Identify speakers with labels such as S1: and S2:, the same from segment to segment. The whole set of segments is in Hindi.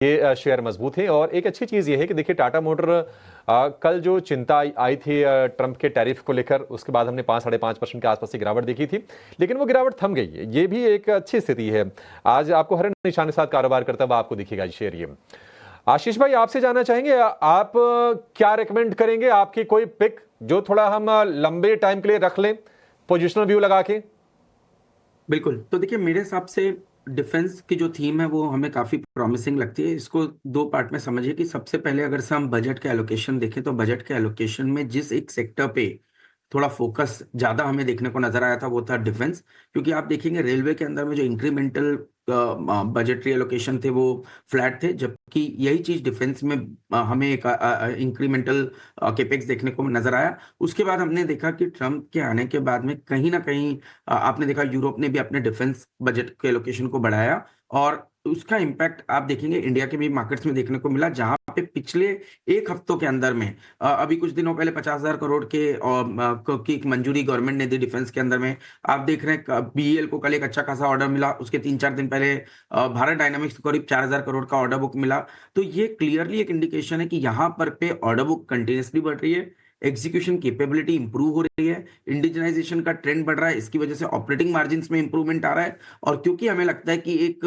S1: ये शेयर मजबूत है। और एक अच्छी चीज़ ये है कि देखिए टाटा मोटर कल जो चिंता आई थी ट्रंप के टैरिफ को लेकर, उसके बाद हमने 5-5.5% के आसपास की गिरावट देखी थी, लेकिन वो गिरावट थम गई है। ये भी एक अच्छी स्थिति है। आज आपको हर निशान के साथ कारोबार करता हुआ आपको दिखेगा शेयर। ये आशीष भाई, आपसे जानना चाहेंगे, आप क्या रेकमेंड करेंगे? आपकी कोई पिक जो थोड़ा हम लंबे टाइम के लिए रख लें, पोजिशनल व्यू लगा के?
S2: बिल्कुल। तो देखिए, मेरे हिसाब से डिफेंस की जो थीम है वो हमें काफ़ी प्रॉमिसिंग लगती है। इसको दो पार्ट में समझिए कि सबसे पहले अगर से हम बजट के एलोकेशन देखें तो बजट के एलोकेशन में जिस एक सेक्टर पे थोड़ा फोकस ज़्यादा हमें देखने को नजर आया था वो था डिफेंस। क्योंकि आप देखेंगे रेलवे के अंदर में जो इंक्रीमेंटल बजटरी एलोकेशन थे वो फ्लैट थे, जबकि यही चीज़ डिफेंस में हमें एक इंक्रीमेंटल केपेक्स देखने को नजर आया। उसके बाद हमने देखा कि ट्रंप के आने के बाद में कहीं ना कहीं आपने देखा यूरोप ने भी अपने डिफेंस बजट के एलोकेशन को बढ़ाया, और उसका इम्पैक्ट आप देखेंगे इंडिया के भी मार्केट्स में देखने को मिला, जहां पे पिछले एक हफ्तों के अंदर में अभी कुछ दिनों पहले 50,000 करोड़ की एक मंजूरी गवर्नमेंट ने दी डिफेंस के अंदर में। आप देख रहे हैं बीईएल को कल एक अच्छा खासा ऑर्डर मिला, उसके 3-4 दिन पहले भारत डायनामिक्स को करीब 4,000 करोड़ का ऑर्डर बुक मिला। तो ये क्लियरली एक इंडिकेशन है कि यहाँ पर पे ऑर्डर बुक कंटिन्यूसली बढ़ रही है, एग्जीक्यूशन कैपेबिलिटी इंप्रूव हो रही है, इंडिजनाइजेशन का ट्रेंड बढ़ रहा है, इसकी वजह से ऑपरेटिंग मार्जिन में इंप्रूवमेंट आ रहा है। और क्योंकि हमें लगता है कि एक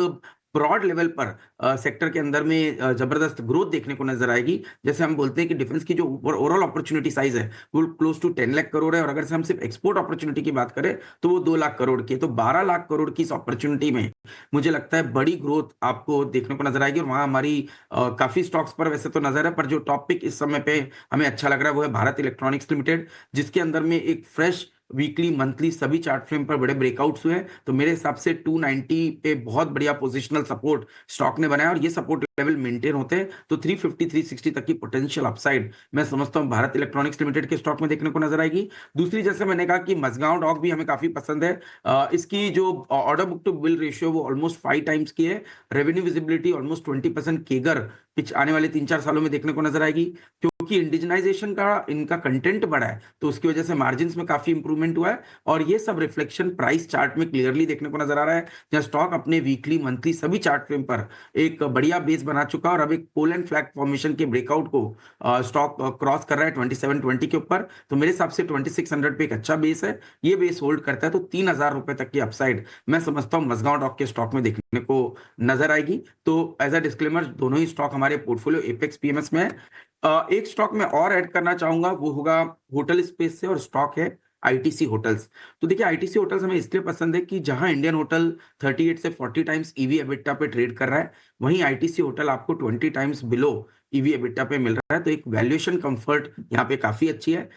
S2: ब्रॉड लेवल पर सेक्टर के अंदर में जबरदस्त ग्रोथ देखने को नजर आएगी। जैसे हम बोलते हैं कि डिफेंस की जो ओवरऑल अपॉर्चुनिटी साइज है वो क्लोज टू 10 लाख करोड़ है, और अगर से हम सिर्फ एक्सपोर्ट अपॉर्चुनिटी की बात करें तो वो 2 लाख करोड़ की है। तो 12 लाख करोड़ की इस अपॉर्चुनिटी में मुझे लगता है बड़ी ग्रोथ आपको देखने को नजर आएगी। और वहां हमारी काफी स्टॉक्स पर वैसे तो नजर है, पर जो टॉपिक इस समय पे हमें अच्छा लग रहा है वो है भारत इलेक्ट्रॉनिक्स लिमिटेड, जिसके अंदर में एक फ्रेश वीकली मंथली सभी चार्ट फ्रेम पर बड़े ब्रेकआउट्स हुए हैं। तो मेरे हिसाब से 290 पे बहुत बढ़िया पोजिशनल सपोर्ट स्टॉक ने बनाया, और ये सपोर्ट लेवल मेंटेन होते हैं तो 350 360 तक की पोटेंशियल अपसाइड मैं समझता हूं भारत इलेक्ट्रॉनिक्स लिमिटेड के स्टॉक में देखने को नजर आएगी। दूसरी, जैसे मैंने कहा कि मजगांव डॉक भी हमें काफी पसंद है। इसकी जो order book to bill ratio वो ऑलमोस्ट 5 टाइम्स की है। रेवेन्यू विजिबिलिटी ऑलमोस्ट 20% केगर पिछ आने वाले 3-4 सालों में देखने को नजर आएगी। क्योंकि इंडिजनाइजेशन का इनका कंटेंट बढ़ा है तो उसकी वजह से मार्जिन में काफी इंप्रूवमेंट हुआ है, और ये सब रिफ्लेक्शन प्राइस चार्ट में क्लियरली देखने को नजर आ रहा है, जहां स्टॉक अपने वीकली मंथली सभी चार्ट फ्रेम पर एक बढ़िया बेस बना चुका है, और अब एक पोल एंड फ्लैग फॉर्मेशन के ब्रेकआउट को स्टॉक क्रॉस कर रहा है 2720 के ऊपर। तो मेरे हिसाब से 2600 पे एक अच्छा बेस है। ये बेस होल्ड करता है तो 3,000 रुपए तक की अपसाइड मैं समझता हूँ मजगांव डॉक के स्टॉक में देखने को नजर आएगी। तो एज अ डिस्क्लेमर, दोनों ही स्टॉक हमारे पोर्टफोलियो एपेक्स पीएमएस में है। एक स्टॉक में और ऐड करना चाहूंगा, वो होगा होटल स्पेस से, और स्टॉक है आईटीसी होटल्स। तो देखिए, आईटीसी होटल्स हमें इसलिए पसंद है कि जहां इंडियन होटल 38 से 40 टाइम्स ईवी एबिटा पे ट्रेड कर रहा है, वहीं आईटीसी होटल आपको 20 टाइम्स बिलो ईवी एबिटा पे मिल रहा है। तो एक वैल्यूएशन कंफर्ट यहाँ पे काफी अच्छी है।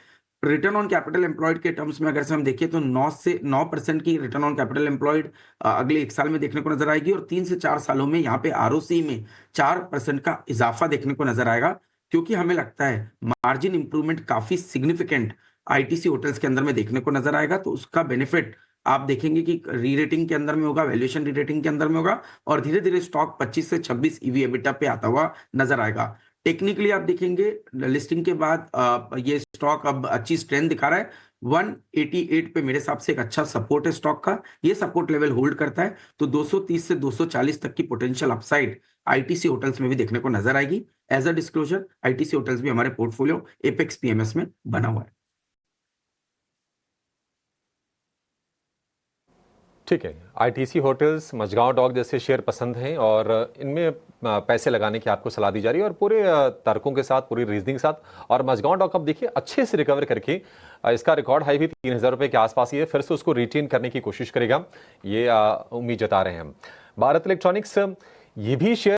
S2: रिटर्न ऑन कैपिटल एम्प्लॉयड के टर्म्स में अगर से हम देखें तो 9% की रिटर्न ऑन कैपिटल एम्प्लॉयड अगले 1 साल में देखने को नजर आएगी, और 3 से 4 सालों में यहाँ पे आरओसी में 4% का इजाफा देखने को नजर आएगा। क्योंकि हमें लगता है मार्जिन इंप्रूवमेंट काफी सिग्निफिकेंट आईटीसी होटल्स के अंदर में देखने को नजर आएगा, तो उसका बेनिफिट आप देखेंगे कि री रेटिंग के अंदर में होगा, वैल्यूएशन री रेटिंग के अंदर में होगा, और धीरे धीरे स्टॉक 25 से 26 ईवी एबिटा पे आता हुआ नजर आएगा। टेक्निकली आप देखेंगे लिस्टिंग के बाद ये स्टॉक अब अच्छी स्ट्रेंथ दिखा रहा है। 188 पे मेरे हिसाब से एक अच्छा सपोर्ट है स्टॉक का। ये सपोर्ट लेवल होल्ड करता है तो 230 से 240 तक की पोटेंशियल अपसाइड आईटीसी होटल्स में भी देखने को नजर आएगी। As a disclosure, ITC hotels भी हमारे पोर्टफोलियो एपेक्स पीएमएस में बना हुआ है।
S1: ठीक है, आईटीसी होटल्स, मजगांव डॉक जैसे शेयर पसंद हैं और इनमें पैसे लगाने की आपको सलाह दी जा रही है, और पूरे तर्कों के साथ, पूरी रीजनिंग के साथ। और मजगांव डॉक अब देखिए अच्छे से रिकवर करके इसका रिकॉर्ड हाई भी 3,000 रुपये के आसपास ही है, फिर से उसको रिटेन करने की कोशिश करेगा, ये उम्मीद जता रहे हैं हम। भारत इलेक्ट्रॉनिक्स, ये भी शेयर